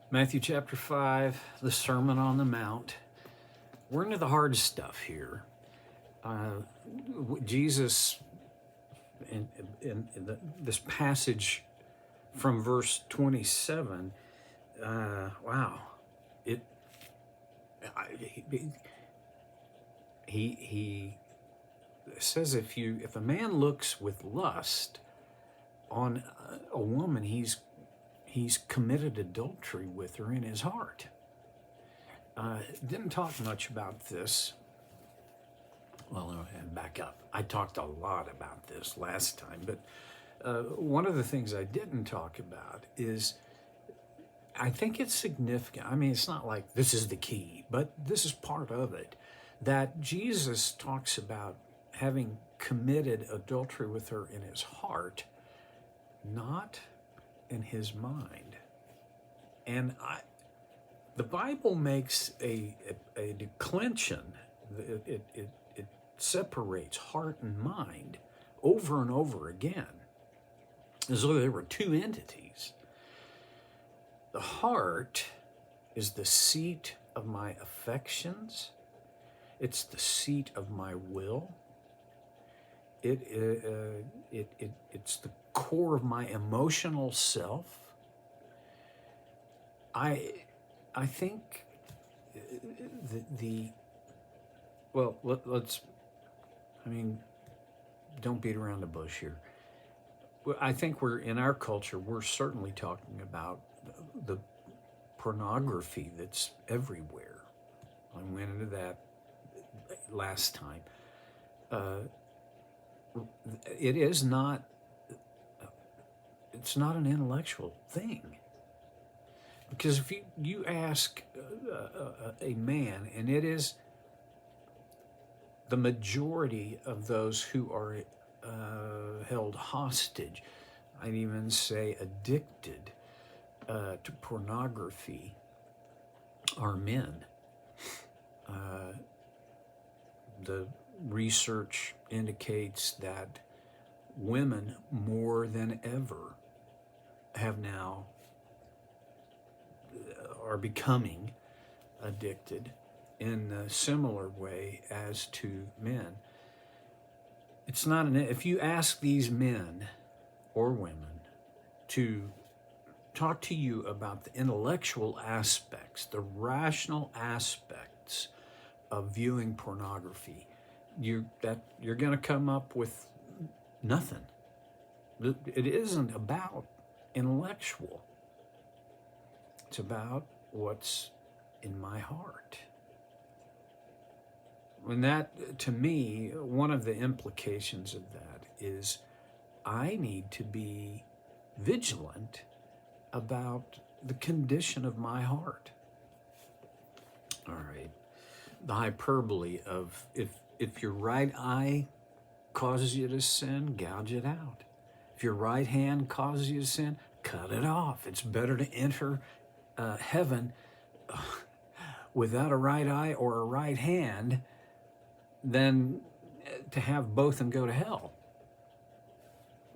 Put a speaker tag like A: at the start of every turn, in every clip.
A: Matthew chapter 5, the Sermon on the Mount. We're into the hard stuff here. Jesus, in this passage from verse 27, wow, it he says if a man looks with lust on a woman, he's committed adultery with her in his heart. Didn't talk much about this. Well, back up. I talked a lot about this last time, but one of the things I didn't talk about is I think it's significant. I mean, it's not like this is the key, but this is part of it, that Jesus talks about having committed adultery with her in his heart, not in his mind. And the Bible makes a declension. It separates heart and mind over and over again, as though there were two entities. The heart is the seat of my affections. It's the seat of my will. It's the core of my emotional self. I think let's, I mean, don't beat around the bush here. I think in our culture, we're certainly talking about the pornography that's everywhere. I went into that last time. It's not an intellectual thing. Because if you ask a man, and it is the majority of those who are held hostage, I'd even say addicted to pornography, are men. The research indicates that women more than ever are becoming addicted in a similar way as to men. It's not if you ask these men or women to talk to you about the intellectual aspects, the rational aspects of viewing pornography, you're going to come up with nothing. It isn't about intellectual. It's about what's in my heart. And that, to me, one of the implications of that is I need to be vigilant about the condition of my heart. All right. The hyperbole of if your right eye causes you to sin, gouge it out. If your right hand causes you to sin, cut it off. It's better to enter heaven without a right eye or a right hand than to have both and go to hell.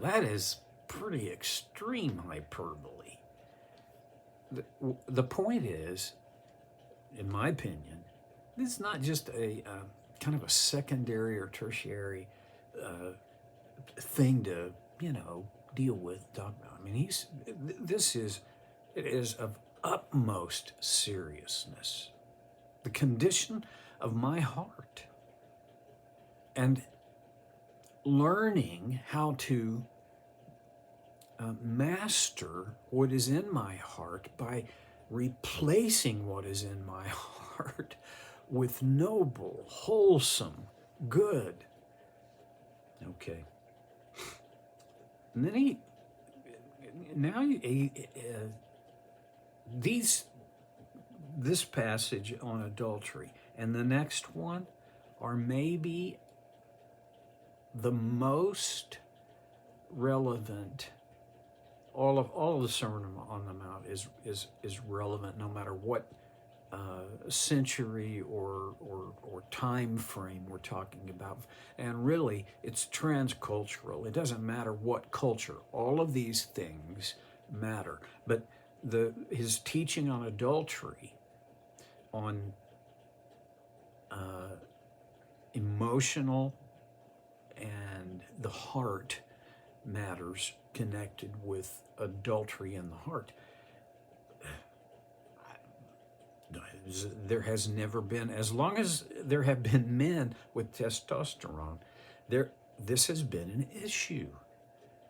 A: That is pretty extreme hyperbole. The point is, in my opinion, this is not just a kind of a secondary or tertiary thing to, deal with, talk about. I mean, it is of utmost seriousness. The condition of my heart. And learning how to master what is in my heart by replacing what is in my heart with noble, wholesome, good. Okay. And then this passage on adultery and the next one are maybe the most relevant. All of the Sermon on the Mount is relevant no matter what century or time frame we're talking about. And really, it's transcultural. It doesn't matter what culture. All of these things matter. But his teaching on adultery, on emotional and the heart matters connected with adultery in the heart. There has never been, as long as there have been men with testosterone, this has been an issue.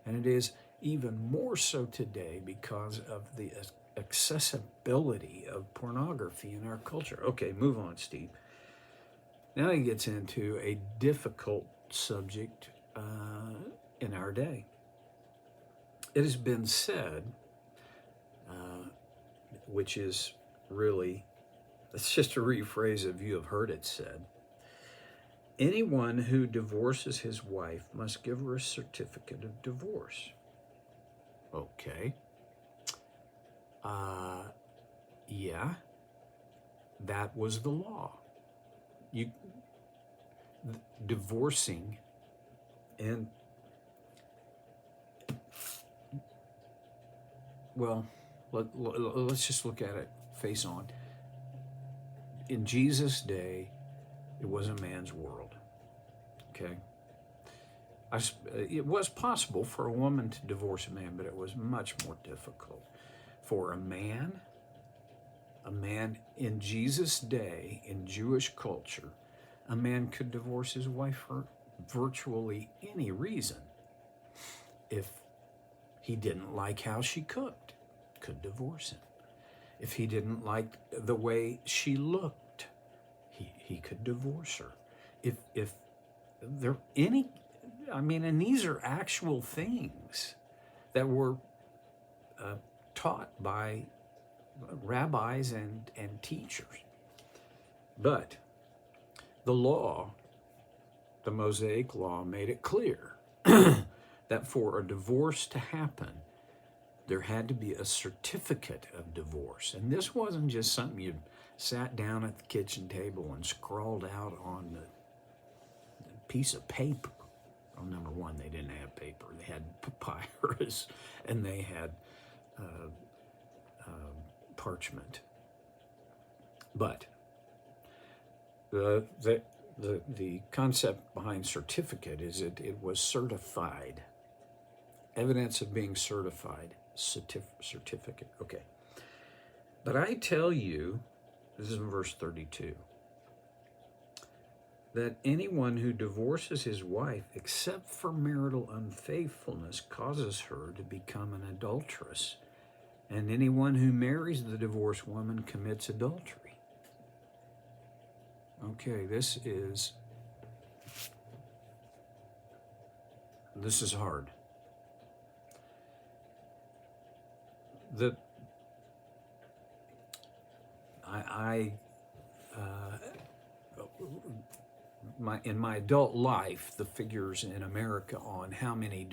A: And it is even more so today because of the accessibility of pornography in our culture. Okay, move on, Steve. Now he gets into a difficult subject in our day. It has been said, which is really, it's just a rephrase of you have heard it said, anyone who divorces his wife must give her a certificate of divorce. Okay. Yeah, that was the law. Divorcing, and well, let's just look at it face on. In Jesus' day, it was a man's world. Okay. It was possible for a woman to divorce a man, but it was much more difficult. For a man in Jesus' day, in Jewish culture, a man could divorce his wife for virtually any reason. If he didn't like how she cooked, could divorce him. If he didn't like the way she looked, he could divorce her. If there any, I mean, and these are actual things that were taught by rabbis and teachers. But the law, the Mosaic law, made it clear that for a divorce to happen, there had to be a certificate of divorce. And this wasn't just something you sat down at the kitchen table and scrawled out on the piece of paper. Well, number one, they didn't have paper. They had papyrus, and they had parchment. But the concept behind certificate is it was certified. Evidence of being certified. Certificate. Okay. But I tell you, this is in verse 32, that anyone who divorces his wife except for marital unfaithfulness causes her to become an adulteress, and anyone who marries the divorced woman commits adultery. Okay, this is hard. In my adult life, the figures in America on how many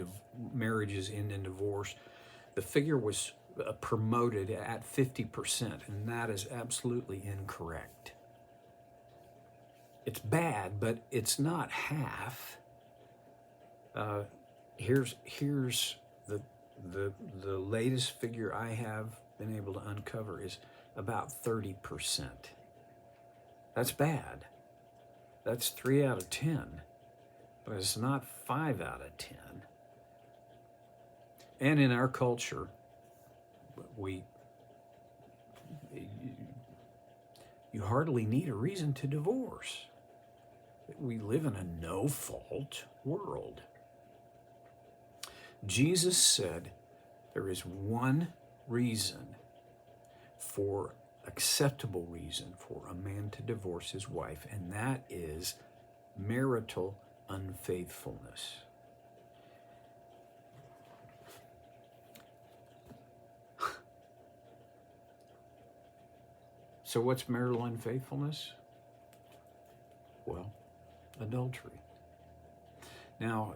A: marriages end in divorce, the figure was promoted at 50%, and that is absolutely incorrect. It's bad, but it's not half. Here's the latest figure I have been able to uncover is about 30%. That's bad. That's 3 out of 10, but it's not 5 out of 10. And in our culture, you hardly need a reason to divorce. We live in a no-fault world. Jesus said there is one reason, acceptable reason for a man to divorce his wife, and that is marital unfaithfulness. So what's marital unfaithfulness? Well, adultery. Now,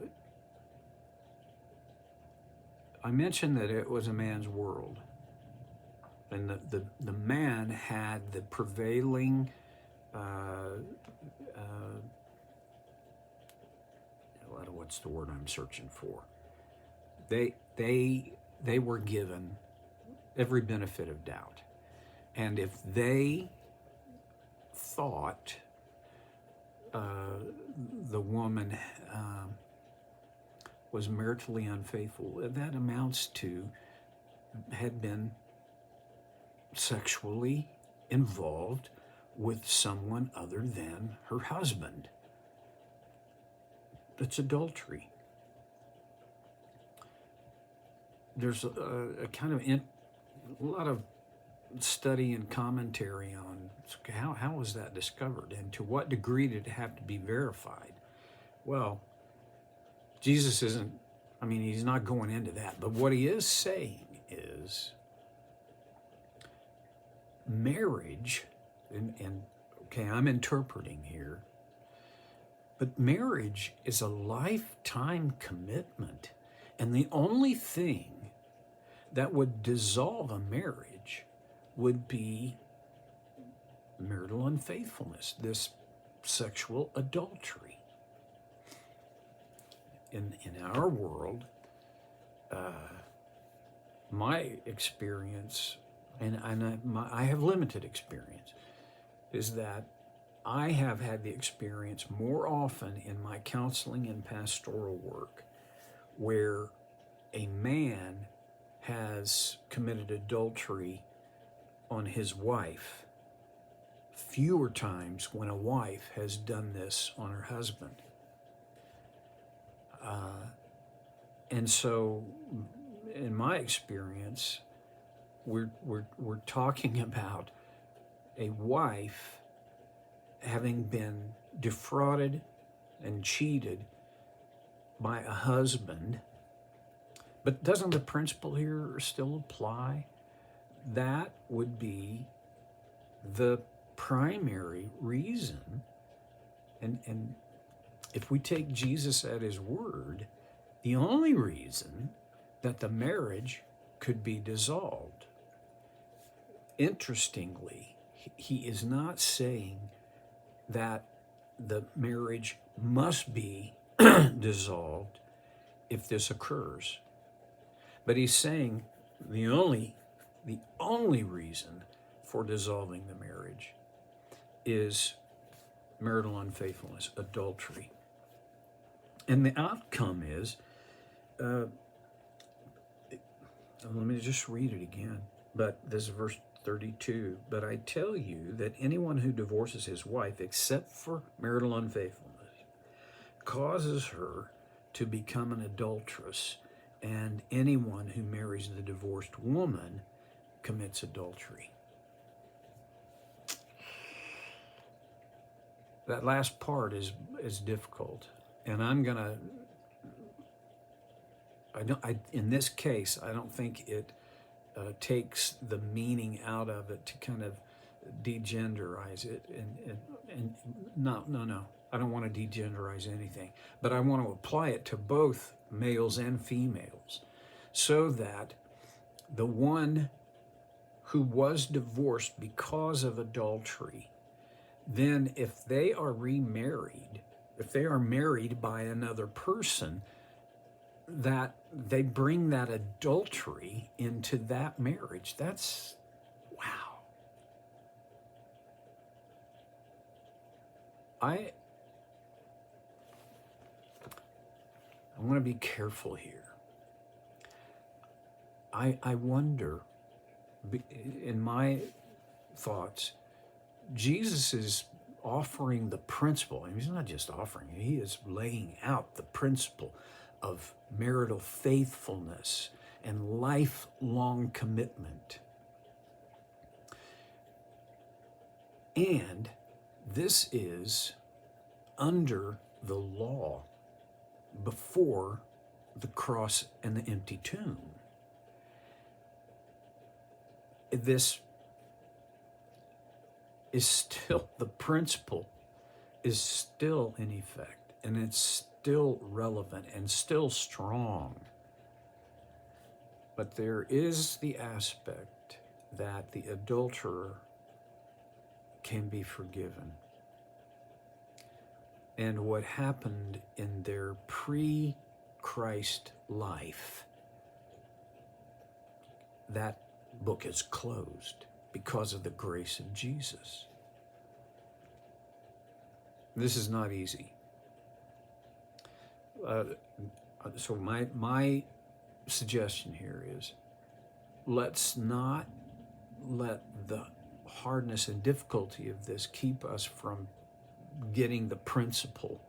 A: I mentioned that it was a man's world. And the man had the prevailing, what's the word I'm searching for? They were given every benefit of doubt. And if they thought the woman was maritally unfaithful, that amounts to had been sexually involved with someone other than her husband. That's adultery. There's a kind of a lot of study and commentary on how was that discovered and to what degree did it have to be verified. Well, Jesus isn't, he's not going into that, but what he is saying is marriage, and okay, I'm interpreting here, but marriage is a lifetime commitment, and the only thing that would dissolve a marriage would be marital unfaithfulness, this sexual adultery. In our world, my experience, and I have limited experience, is that I have had the experience more often in my counseling and pastoral work where a man has committed adultery on his wife, fewer times when a wife has done this on her husband. And so, in my experience, we're talking about a wife having been defrauded and cheated by a husband. But doesn't the principle here still apply? That would be the primary reason. And if we take Jesus at his word, the only reason that the marriage could be dissolved. Interestingly, he is not saying that the marriage must be dissolved if this occurs. But he's saying the only reason for dissolving the marriage is marital unfaithfulness, adultery. And the outcome is, let me just read it again, but this is verse 32. But I tell you that anyone who divorces his wife, except for marital unfaithfulness, causes her to become an adulteress, and anyone who marries the divorced woman commits adultery. That last part is difficult, and in this case, I don't think it takes the meaning out of it to kind of degenderize it. And no, I don't want to degenderize anything, but I want to apply it to both males and females, so that the one who was divorced because of adultery, then if they are remarried, if they are married by another person, that they bring that adultery into that marriage. That's, wow. I want to be careful here. I wonder, in my thoughts, Jesus is offering the principle, and he's not just offering it, he is laying out the principle of marital faithfulness and lifelong commitment. And this is under the law before the cross and the empty tomb. This is still, the principle is still in effect, and it's still relevant and still strong. But there is the aspect that the adulterer can be forgiven. And what happened in their pre-Christ life, that book is closed because of the grace of Jesus. This is not easy. So my suggestion here is, let's not let the hardness and difficulty of this keep us from getting the principle.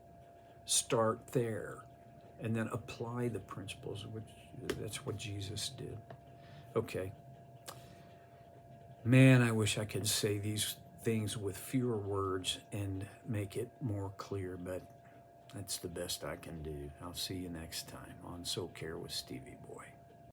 A: Start there and then apply the principles, which that's what Jesus did. Okay. Man, I wish I could say these things with fewer words and make it more clear, but that's the best I can do. I'll see you next time on So Care with Stevie Boy.